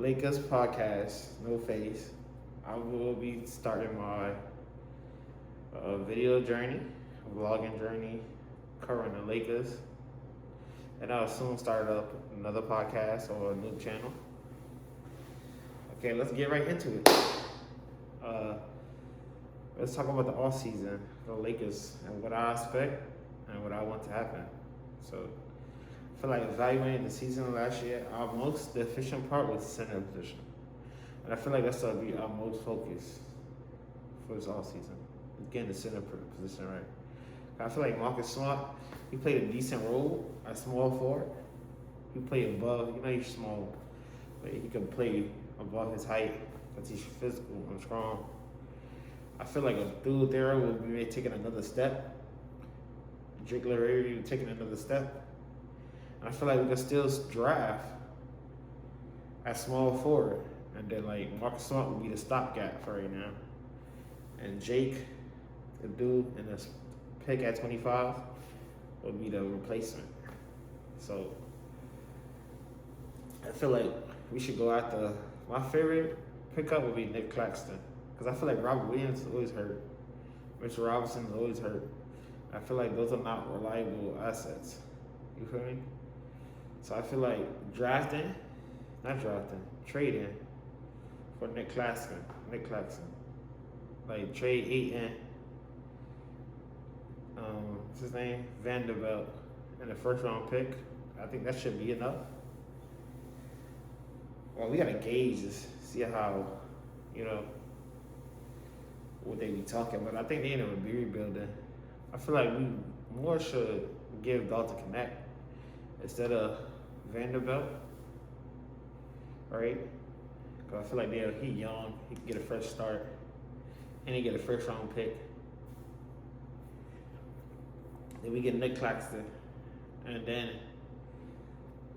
Lakers podcast, no face. I will be starting my video journey, vlogging journey, covering the Lakers, and I'll soon start up another podcast or a new channel. Okay, let's get right into it. Uh, let's talk about the offseason for the Lakers and what I expect and what I want to happen. So, I feel like evaluating the season last year, our most efficient part was center position. And I feel like that's going to be our most focus for this offseason, getting the center position right. I feel like Marcus Smart, he played a decent role at small forward. He played above, he's small, but he can play above his height because he's physical and strong. I feel like Abdul there will be taking another step. Drake Larry taking another step. And I feel like we can still draft at small forward. And then like Marcus Smart will be the stopgap for right now. And Jake, the dude in the pick at 25, will be the replacement. So I feel like we should go after, my favorite pickup would be Nick Claxton. Because I feel like Robert Williams is always hurt. Mitchell Robinson is always hurt. I feel like those are not reliable assets. You feel me? So I feel like trading for Nick Claxton. Like trade Aiton, what's his name? Vanderbilt in the first round pick. I think that should be enough. Well, we gotta gauge this, see how, what they be talking, but I think they end up be rebuilding. I feel like we more should give Dalton Connect instead of Vanderbilt, right? Because I feel like he's young, he can get a fresh start, and he get a first round pick. Then we get Nick Claxton, and then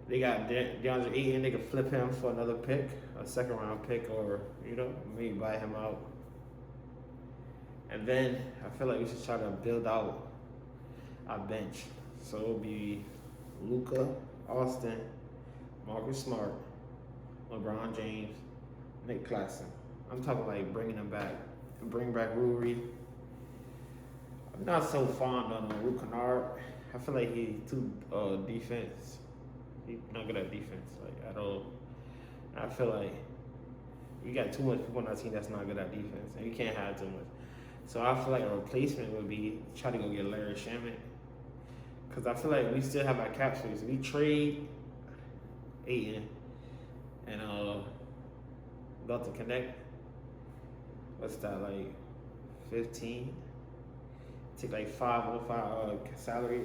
they got DeAndre Ayton. They can flip him for another pick, a second round pick, or maybe buy him out. And then I feel like we should try to build out our bench. So it'll be Luka, Austin, Marcus Smart, LeBron James, Nick Claxton. I'm talking like bringing them back. And bring back Ruri. I'm not so fond on Luke Kennard. I feel like he's too defense. He's not good at defense, like at all. I feel like we got too much people on our team that's not good at defense, and you can't have too much. So I feel like a replacement would be try to go get Larry Shamet, because I feel like we still have our cap space. We trade Aiton and Dalton Connect. What's that, like 15? Take like 505 salary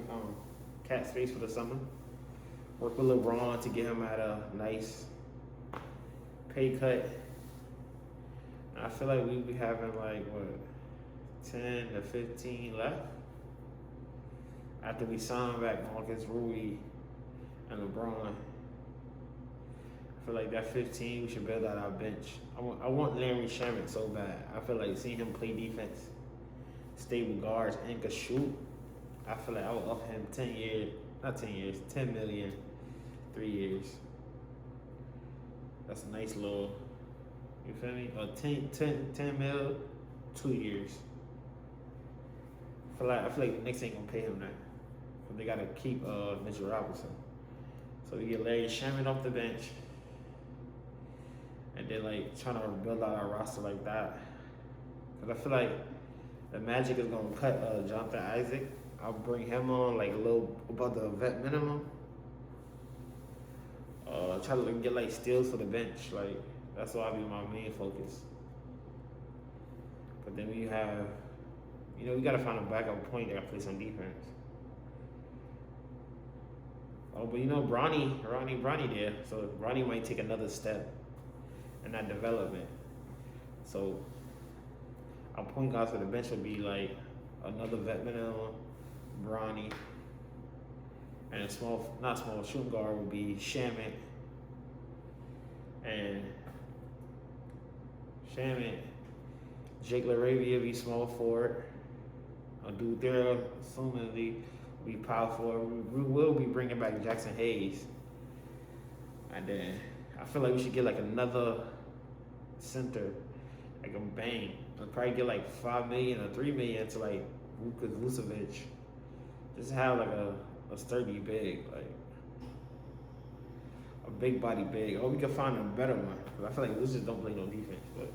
cap space for the summer. Work with LeBron to get him at a nice pay cut. And I feel like we be having like 10 to 15 left after we sign back Marcus, Rui, and LeBron. I feel like that 15, we should build out our bench. I want Larry Shamet so bad. I feel like seeing him play defense, stable guards, and can shoot. I feel like I would offer him 10 million, 3 years. That's a nice little, you feel me? Or 10 mil, 2 years. I feel like the Knicks ain't gonna pay him that. But they gotta keep Mitchell Robinson. So we get Larry Shamet off the bench. And then like trying to build out our roster like that. Because I feel like the Magic is gonna cut Jonathan Isaac. I'll bring him on like a little above the vet minimum. Try to get like steals for the bench. Like that's why I'll be my main focus. But then we have, we gotta find a backup point that can play some defense. Oh, but Bronny there. So Bronny might take another step in that development. So our point guards for the bench would be like another vet minimum, Bronny, and a shooting guard would be Shamet. And Jake LaRavia would be small forward. A dude there, assumingly, will be power forward. We will be bringing back Jackson Hayes. And then I feel like we should get like another center, like a bang. I'll probably get like 5 million or 3 million to like Luka Vucevic. Just have like a sturdy big, like a big body big. Or we could find a better one. Cause I feel like Lucius don't play no defense, but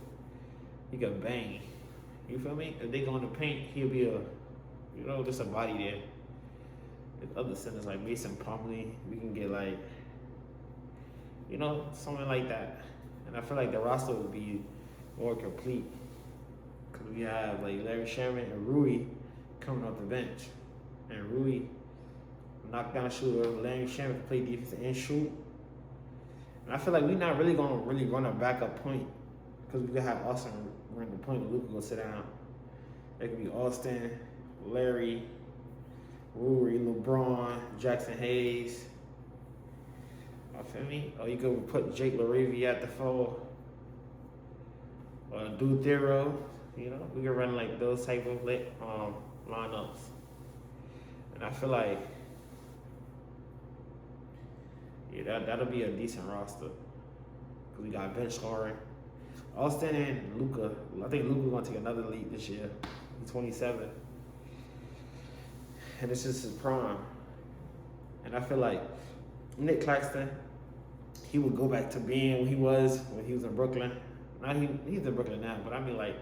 he could bang. You feel me? If they go in the paint, he'll be just a body there. With other centers like Mason Plumlee, we can get like, something like that. And I feel like the roster would be more complete. Because we have like Larry Sherman and Rui coming off the bench. And Rui, knockdown shooter. Larry Sherman can play defense and shoot. And I feel like we're not really going to run a backup point. Because we could have Austin run the point and Luka go sit down. It could be Austin, Larry, Rui, LeBron, Jackson Hayes. You feel me? Or you could put Jake LaRavia at the 4. Or Dude Thero. We could run like those type of lineups. And I feel like, that'll be a decent roster. Because we got bench scoring. Austin and Luka. I think Luka's going to take another leap this year. He's 27. And it's just his prime. And I feel like Nick Claxton, he would go back to being what he was when he was in Brooklyn. Now he's in Brooklyn now, but I mean like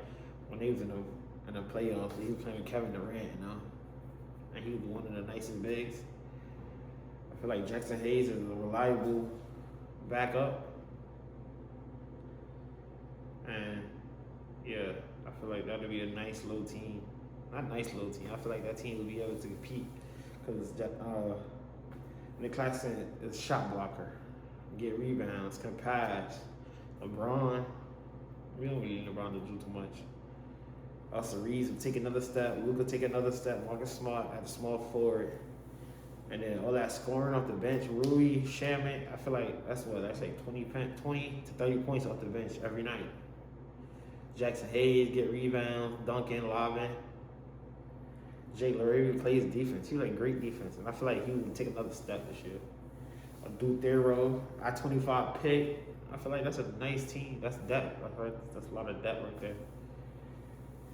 when he was in the playoffs, he was playing with Kevin Durant, and he was one of the nicest bigs. I feel like Jackson Hayes is a reliable backup. And yeah, I feel like that'll be a nice little team. Not nice little team. I feel like that team will be able to compete because Nick Claxton is a shot blocker, get rebounds, can pass. LeBron, we don't really need LeBron to do too much. Austin Reeves will take another step. Luka take another step. Marcus Smart at the small forward. And then all that scoring off the bench. Rui, Shaman, I feel like that's like 20 to 30 points off the bench every night. Jackson Hayes get rebounds, dunking, lobbing. Jake LaRavia plays defense. He like great defense. And I feel like he would take another step this year. A Dude Thero, I-25 pick. I feel like that's a nice team. That's depth. That's a lot of depth right there.